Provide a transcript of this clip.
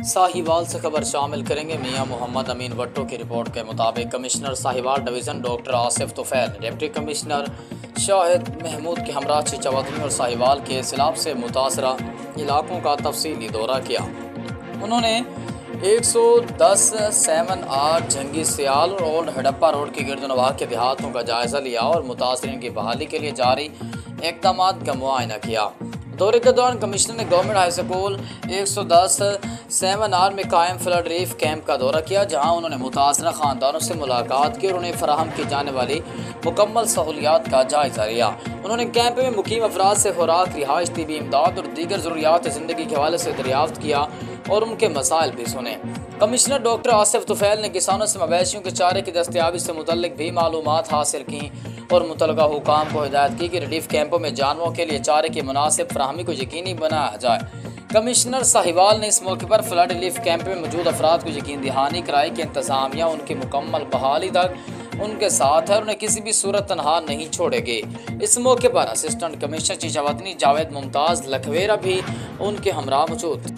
साहिवाल से खबर शामिल करेंगे। मियां मोहम्मद अमीन भट्टो की रिपोर्ट के मुताबिक commissioner Sahiwal division doctor Asif Tufail, deputy commissioner Shahid Mahmood के हमरा चीचावतनी और साहिवाल के सैलाब से मुतासरा इलाकों का तफसीली दौरा किया। उन्होंने 110 7-8 झंगी सियाल और ओल्ड हड़प्पा रोड की गिरदनवाह के देहातों का जायज़ा लिया और मुतासरीन की बहाली के लिए जारी इक़दाम का मुआयना किया। दौरे के दौरान कमिश्नर ने गवर्नमेंट हाई स्कूल 110 7-8 में कायम फ्लड रिलीफ कैंप का दौरा किया, जहां उन्होंने मुतासरा ख़ानदानों से मुलाकात की और उन्हें फराहम की जाने वाली मुकम्मल सहूलियात का जायज़ा लिया। उन्होंने कैंप में मुकीम अफराद से खुराक, रिहाइश, तिबी इमदाद और दीगर ज़रूरियात ज़िंदगी के हवाले से दरियाफ्त किया और उनके मसाइल भी सुने। कमिश्नर डॉक्टर आसिफ तुफैल ने किसानों से मवेशियों के चारे की दस्तयाबी से मुतल्लिक भी मालूमात हासिल की और मुतलका हुकाम को हिदायत की कि रिलीफ कैंपों में जानवरों के लिए चारे की मुनासिब फराहमी को यकीनी बनाया जाए। कमिश्नर साहिवाल ने इस मौके पर फ्लड रिलीफ कैंप में मौजूद अफराद को यकीन दहानी कराई कि इंतजामिया उनकी मुकम्मल बहाली तक उनके साथ है और उन्हें किसी भी सूरत तनहा नहीं छोड़ेगी। इस मौके पर असिस्टेंट कमिश्नर चीचावतनी जावेद मुमताज़ लखवेरा भी उनके हमरा मौजूद।